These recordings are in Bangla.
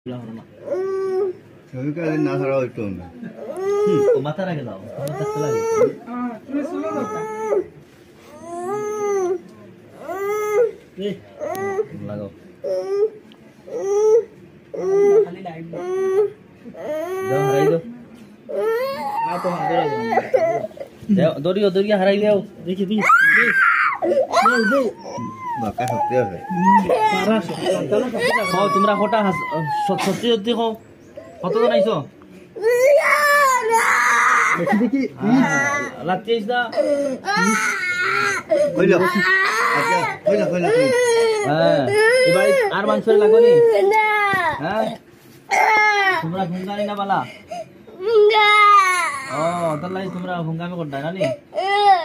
না ছাড়া হইতো না মাথা রাখে দাও লাগাও দৌড়িও দৌড়িয়ে হারাই দেও দেখি দি বাঁকা সত্যি আছে তোমরা কটা সত্যি সত্যি কতজন আইছো দেখি রাত্রি আইস না কইলো আচ্ছা কইলো কইলো হ্যাঁ এবার আর মাংস লাগবে নি হ্যাঁ তোমরা ভুঙ্গানি না বালা ও তাহলে তোমরা ভুঙ্গামি করতে না নি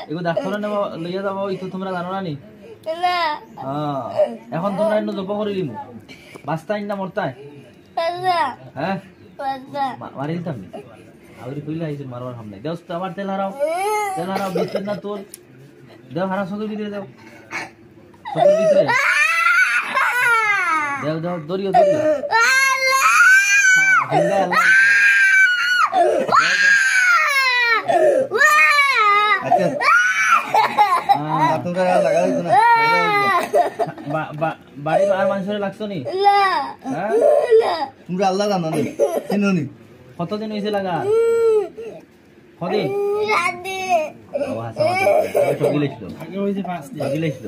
এগো ডাক্তার নেব লইয়া যাবো তো তোমরা জানো না নি এখন তোমরা এন্ন জপ করিলি বাস্তাই না মরতাই হ্যাঁ মারি দিতাম আউরি কইলে আইছে মারবার হাম নাই দেওস তো আবার তেল হারাও বিস্তার না তোল দেও হারা চোখের ভিতরে দেও চোখের ভিতরে দেও দেও দরিও আচ্ছা তোমরা লাগা হইতো না বাড়ি আর মানুষের লাগছো নি তোমরা আল্লাহ জানো নি চিনো নি কতদিন হয়েছে লাগা কদিন ঠকিলেছিল